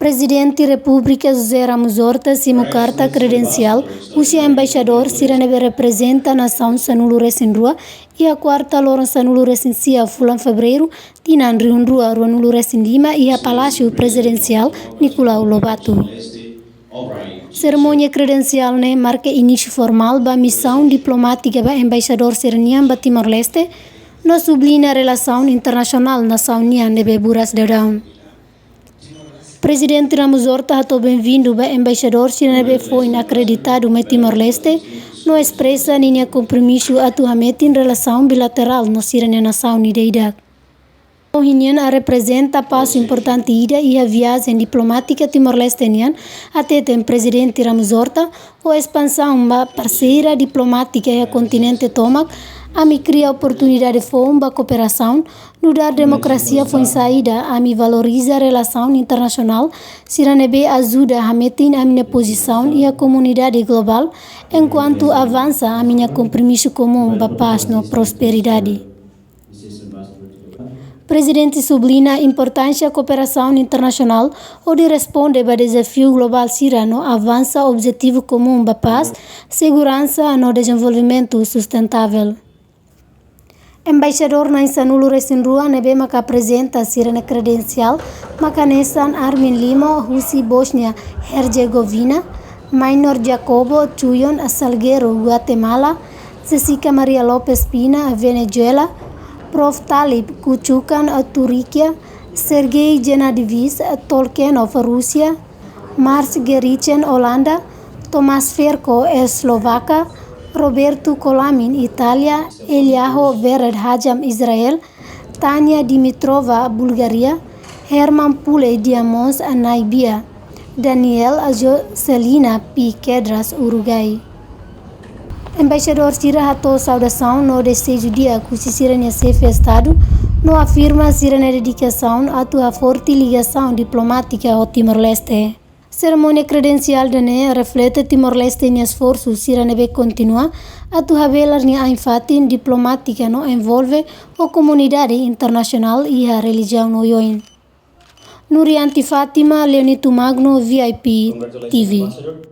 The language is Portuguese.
Presidente da República José Ramos Horta, simo carta credencial, o embaixador Siranebe representa a nação Sanulu Recém-Rua e a quarta lora Sanulu Recém-Cia, Fulan Fevereiro, Tinan Riunrua, Ruanulu Recém-Lima e a Palácio Presidencial Nicolau Lobato. Cerimônia credencial marca início formal da missão diplomática do embaixador Siranian da Timor-Leste, no sublinha a relação internacional na União de Buras de Down. Presidente Ramos Horta ha bem-vindo ao embaixador Siranebe foi acreditado no Timor-Leste, no expressa linha compromisso atualmente em relação bilateral no Sirania Nação Unida. A reunião representa passo importante e a viagem diplomática timor-lesteniana até o presidente Ramos Horta, a expansão da parceira diplomática e o continente toma a me cria oportunidade de uma cooperação, no dar democracia foi saída, a me valoriza a relação internacional, Siranebe ajuda a meter a minha posição e a comunidade global, enquanto avança a minha compromisso comum da paz e prosperidade. Presidente sublinha a importância da cooperação internacional, onde responde ao desafio global sirano, avança o objetivo comum da paz, segurança e desenvolvimento sustentável. Embaixador na Sanulu Recém-Rua nebe maka apresenta a sirene credencial makanesan Armin Lima, Rússia, Bósnia, Herzegovina, Minor Jacobo Chuyon, Salgueiro, Guatemala, Jessica Maria Lopes Pina, Venezuela, Prof. Talib Kuchukan, Turquia, Sergei Genadivis, Tolkien, Rússia, Mars Gerichen, Holanda, Tomás Ferko, Eslováquia, Roberto Colamin, Itália, Eliaho Vered Hajam, Israel, Tania Dimitrova, Bulgária, Herman Pule Diamos, Namíbia, Daniel Jocelina P. Quedras, Uruguai. Embaixador Sira hatou saudação no desejo dia que se Sirania se festado, no afirma Sirania dedicação a tua forte ligação diplomática ao Timor-Leste. Cerimônia credencial de reflete Timor-Leste em esforço Siranebe continua a tua velar a enfate diplomática no envolve a comunidade internacional e a religião no Yoin. Nurianti Fátima, Leonito Magno, VIP TV.